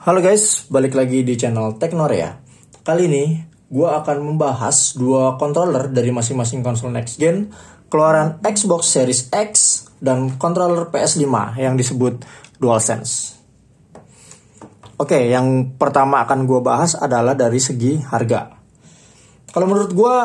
Halo guys, balik lagi di channel Teknorea. Kali ini gue akan membahas dua controller dari masing-masing konsol next gen keluaran Xbox Series X dan controller PS5 yang disebut DualSense. Oke, yang pertama akan gue bahas adalah dari segi harga. Kalau menurut gue,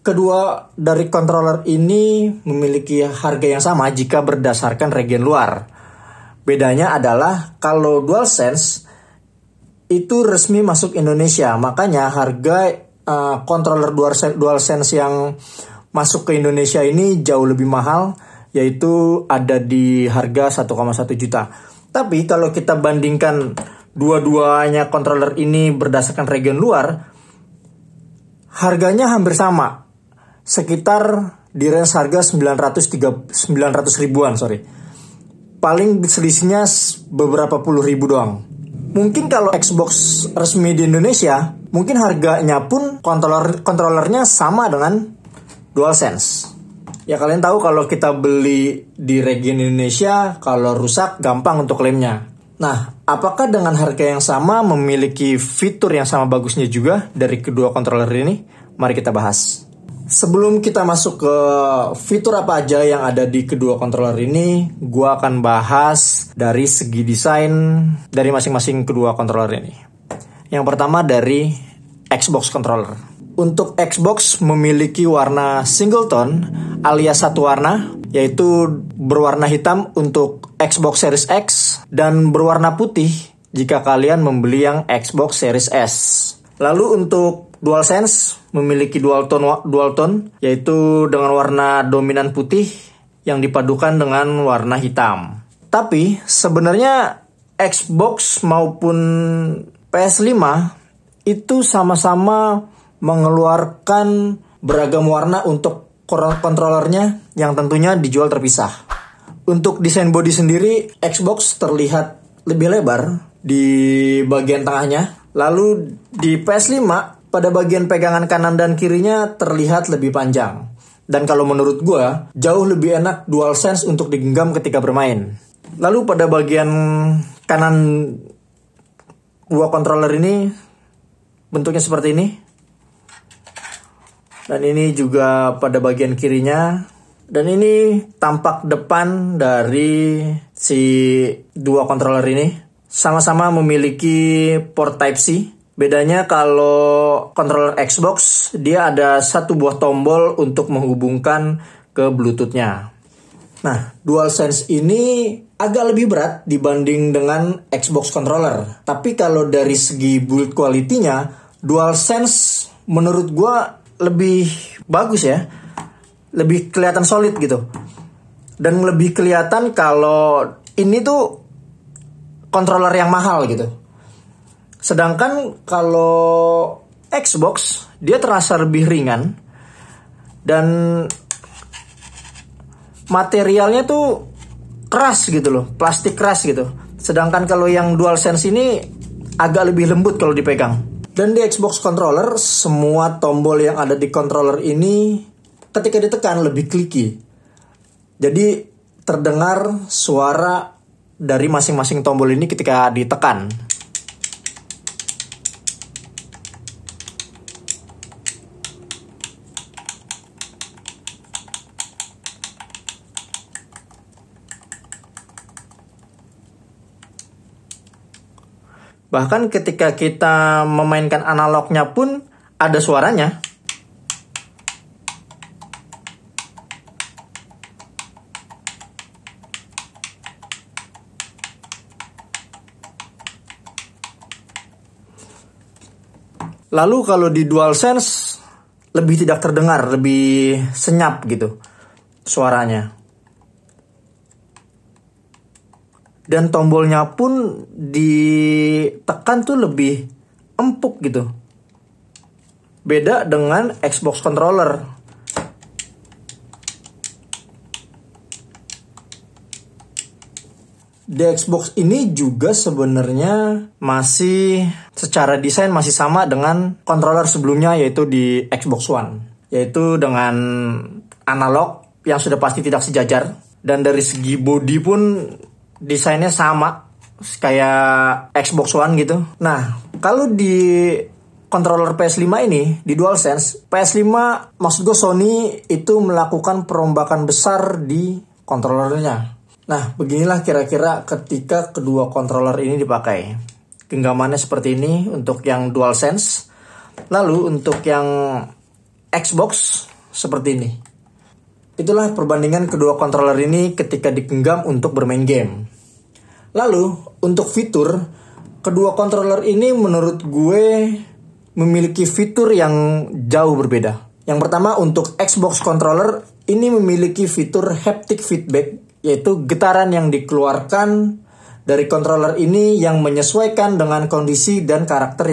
kedua dari controller ini memiliki harga yang sama jika berdasarkan region luar. Bedanya adalah kalau DualSense itu resmi masuk Indonesia, makanya harga controller DualSense yang masuk ke Indonesia ini jauh lebih mahal, yaitu ada di harga 1,1 juta. Tapi kalau kita bandingkan dua-duanya controller ini berdasarkan region luar, harganya hampir sama, sekitar di range harga 900 ribuan, paling selisihnya beberapa puluh ribu doang. Mungkin kalau Xbox resmi di Indonesia, mungkin harganya pun kontrolernya sama dengan DualSense. Ya kalian tahu kalau kita beli di region Indonesia, kalau rusak gampang untuk klaimnya. Nah, apakah dengan harga yang sama memiliki fitur yang sama bagusnya juga dari kedua controller ini? Mari kita bahas. Sebelum kita masuk ke fitur apa aja yang ada di kedua controller ini, gue akan bahas dari segi desain dari masing-masing kedua controller ini. Yang pertama dari Xbox controller. Untuk Xbox memiliki warna single tone alias satu warna, yaitu berwarna hitam untuk Xbox Series X dan berwarna putih jika kalian membeli yang Xbox Series S. Lalu untuk DualSense memiliki dual tone, yaitu dengan warna dominan putih yang dipadukan dengan warna hitam. Tapi sebenarnya Xbox maupun PS5 itu sama-sama mengeluarkan beragam warna untuk kontrolernya yang tentunya dijual terpisah. Untuk desain body sendiri, Xbox terlihat lebih lebar di bagian tengahnya. Lalu di PS5 pada bagian pegangan kanan dan kirinya terlihat lebih panjang. Dan kalau menurut gue, jauh lebih enak DualSense untuk digenggam ketika bermain. Lalu pada bagian kanan dua controller ini bentuknya seperti ini. Dan ini juga pada bagian kirinya. Dan ini tampak depan dari si dua controller ini. Sama-sama memiliki port Type-C. Bedanya kalau controller Xbox, dia ada satu buah tombol untuk menghubungkan ke Bluetooth-nya. Nah, DualSense ini agak lebih berat dibanding dengan Xbox controller. Tapi kalau dari segi build quality-nya, DualSense menurut gua lebih bagus ya. Lebih kelihatan solid gitu. Dan lebih kelihatan kalau ini tuh controller yang mahal gitu. Sedangkan kalau Xbox, dia terasa lebih ringan dan materialnya tuh keras gitu loh, plastik keras gitu. Sedangkan kalau yang DualSense ini agak lebih lembut kalau dipegang. Dan di Xbox controller, semua tombol yang ada di controller ini ketika ditekan lebih clicky. Jadi terdengar suara dari masing-masing tombol ini ketika ditekan. Bahkan ketika kita memainkan analognya pun ada suaranya. Lalu kalau di DualSense lebih tidak terdengar, lebih senyap gitu suaranya. Dan tombolnya pun ditekan tuh lebih empuk gitu. Beda dengan Xbox controller. Di Xbox ini juga sebenarnya masih secara desain masih sama dengan controller sebelumnya, yaitu di Xbox One. Yaitu dengan analog yang sudah pasti tidak sejajar. Dan dari segi body pun desainnya sama kayak Xbox One gitu. Nah, kalau di controller PS5 ini, di DualSense, PS5 maksud gue Sony itu melakukan perombakan besar di controllernya. Nah, beginilah kira-kira ketika kedua controller ini dipakai. Genggamannya seperti ini untuk yang DualSense. Lalu untuk yang Xbox seperti ini. Itulah perbandingan kedua controller ini ketika digenggam untuk bermain game. Lalu untuk fitur, kedua controller ini menurut gue memiliki fitur yang jauh berbeda. Yang pertama untuk Xbox controller ini memiliki fitur haptic feedback, yaitu getaran yang dikeluarkan dari controller ini yang menyesuaikan dengan kondisi dan karakter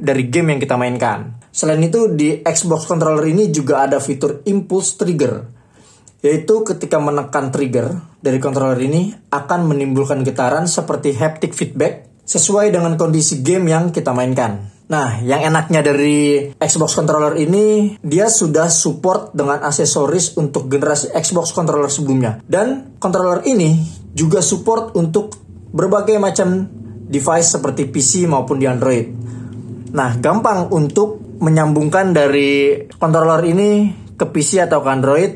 dari game yang kita mainkan. Selain itu di Xbox controller ini juga ada fitur impulse trigger, yaitu ketika menekan trigger dari controller ini akan menimbulkan getaran seperti haptic feedback sesuai dengan kondisi game yang kita mainkan. Nah, yang enaknya dari Xbox controller ini, dia sudah support dengan aksesoris untuk generasi Xbox controller sebelumnya. Dan controller ini juga support untuk berbagai macam device seperti PC maupun di Android. Nah, gampang untuk menyambungkan dari controller ini ke PC atau ke Android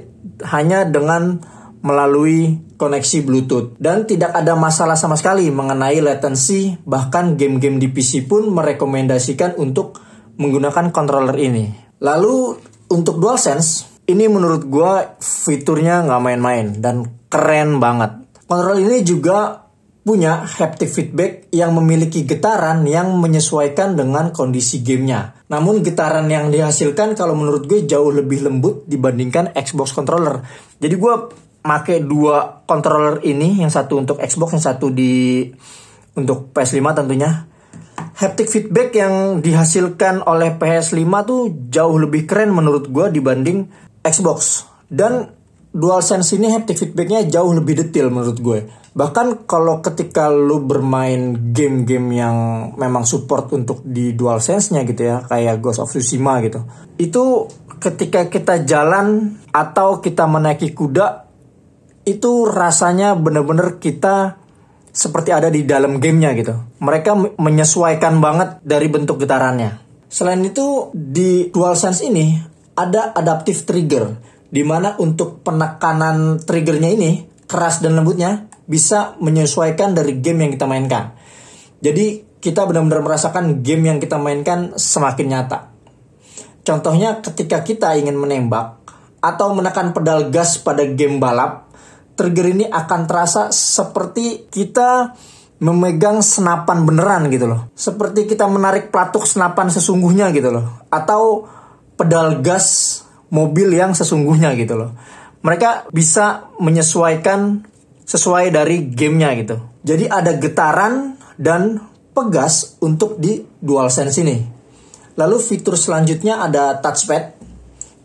hanya dengan melalui koneksi Bluetooth. Dan tidak ada masalah sama sekali mengenai latency, bahkan game-game di PC pun merekomendasikan untuk menggunakan controller ini. Lalu untuk DualSense, ini menurut gue fiturnya nggak main-main dan keren banget. Controller ini juga punya haptic feedback yang memiliki getaran yang menyesuaikan dengan kondisi gamenya. Namun getaran yang dihasilkan kalau menurut gue jauh lebih lembut dibandingkan Xbox controller. Jadi gue pakai dua controller ini, yang satu untuk Xbox, yang satu untuk PS5 tentunya. Haptic feedback yang dihasilkan oleh PS5 tuh jauh lebih keren menurut gue dibanding Xbox. Dan DualSense ini haptic feedbacknya jauh lebih detail menurut gue. Bahkan kalau ketika lu bermain game-game yang memang support untuk di DualSense-nya gitu ya, kayak Ghost of Tsushima gitu, itu ketika kita jalan atau kita menaiki kuda, itu rasanya bener-bener kita seperti ada di dalam gamenya gitu. Mereka menyesuaikan banget dari bentuk getarannya. Selain itu di DualSense ini ada adaptive trigger, di mana untuk penekanan triggernya ini keras dan lembutnya bisa menyesuaikan dari game yang kita mainkan. Jadi kita benar-benar merasakan game yang kita mainkan semakin nyata. Contohnya ketika kita ingin menembak atau menekan pedal gas pada game balap, trigger ini akan terasa seperti kita memegang senapan beneran gitu loh. Seperti kita menarik pelatuk senapan sesungguhnya gitu loh. Atau pedal gas mobil yang sesungguhnya gitu loh. Mereka bisa menyesuaikan sesuai dari gamenya gitu. Jadi ada getaran dan pegas untuk di DualSense ini. Lalu fitur selanjutnya ada touchpad.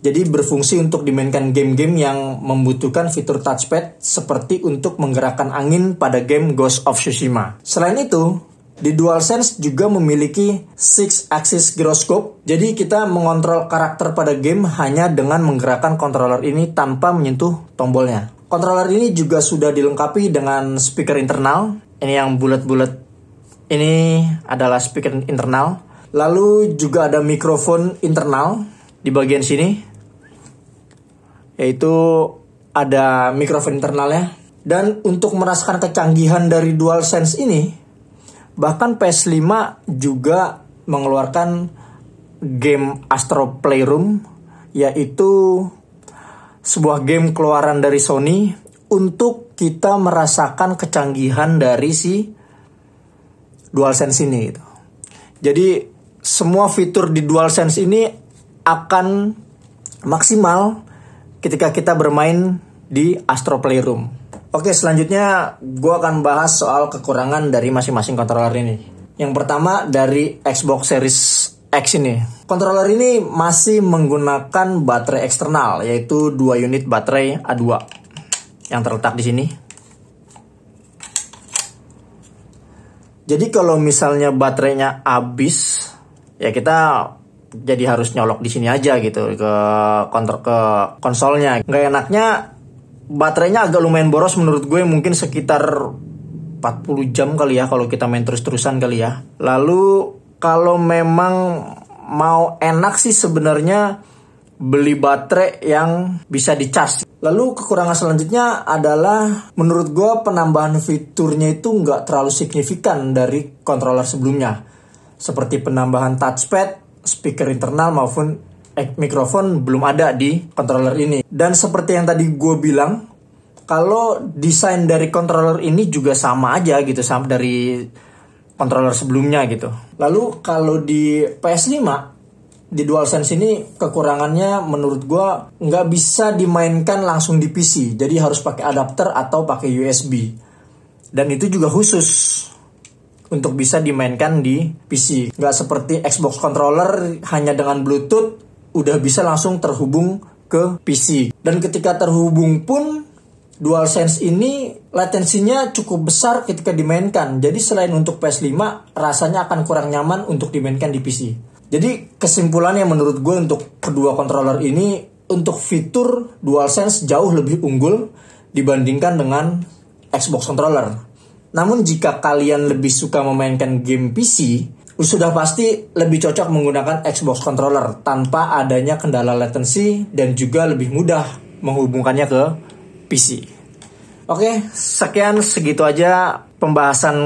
Jadi berfungsi untuk dimainkan game-game yang membutuhkan fitur touchpad seperti untuk menggerakkan angin pada game Ghost of Tsushima. Selain itu, di DualSense juga memiliki 6-axis gyroscope. Jadi kita mengontrol karakter pada game hanya dengan menggerakkan controller ini tanpa menyentuh tombolnya. Controller ini juga sudah dilengkapi dengan speaker internal. Ini yang bulat-bulat ini adalah speaker internal. Lalu juga ada mikrofon internal di bagian sini, yaitu ada mikrofon internalnya. Dan untuk merasakan kecanggihan dari DualSense ini, bahkan PS5 juga mengeluarkan game Astro Playroom, yaitu sebuah game keluaran dari Sony untuk kita merasakan kecanggihan dari si DualSense ini gitu. Jadi semua fitur di DualSense ini akan maksimal ketika kita bermain di Astro Playroom. Oke, selanjutnya gue akan bahas soal kekurangan dari masing-masing controller ini. Yang pertama dari Xbox Series X ini. Controller ini masih menggunakan baterai eksternal, yaitu 2 unit baterai A2 yang terletak di sini. Jadi kalau misalnya baterainya habis, ya kita jadi harus nyolok di sini aja gitu ke konsolnya. Nggak enaknya baterainya agak lumayan boros menurut gue, mungkin sekitar 40 jam kali ya kalau kita main terus-terusan kali ya. Lalu kalau memang mau enak sih sebenarnya beli baterai yang bisa dicas. Lalu kekurangan selanjutnya adalah menurut gue penambahan fiturnya itu nggak terlalu signifikan dari controller sebelumnya. Seperti penambahan touchpad, speaker internal maupun mikrofon belum ada di controller ini. Dan seperti yang tadi gue bilang, kalau desain dari controller ini juga sama aja gitu, sama dari controller sebelumnya gitu. Lalu kalau di PS5, di DualSense ini kekurangannya menurut gue nggak bisa dimainkan langsung di PC. Jadi harus pakai adapter atau pakai USB. Dan itu juga khusus untuk bisa dimainkan di PC. Nggak seperti Xbox controller hanya dengan Bluetooth udah bisa langsung terhubung ke PC. Dan ketika terhubung pun DualSense ini latensinya cukup besar ketika dimainkan. Jadi selain untuk PS5, rasanya akan kurang nyaman untuk dimainkan di PC. Jadi kesimpulannya menurut gue untuk kedua controller ini, untuk fitur DualSense jauh lebih unggul dibandingkan dengan Xbox controller. Namun jika kalian lebih suka memainkan game PC, sudah pasti lebih cocok menggunakan Xbox controller tanpa adanya kendala latensi dan juga lebih mudah menghubungkannya ke PC. Oke, segitu aja pembahasan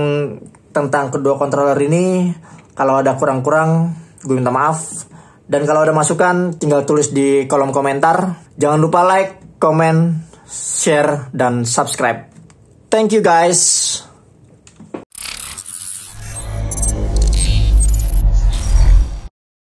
tentang kedua controller ini. Kalau ada kurang-kurang, gue minta maaf. Dan kalau ada masukan, tinggal tulis di kolom komentar. Jangan lupa like, comment, share, dan subscribe. Thank you guys.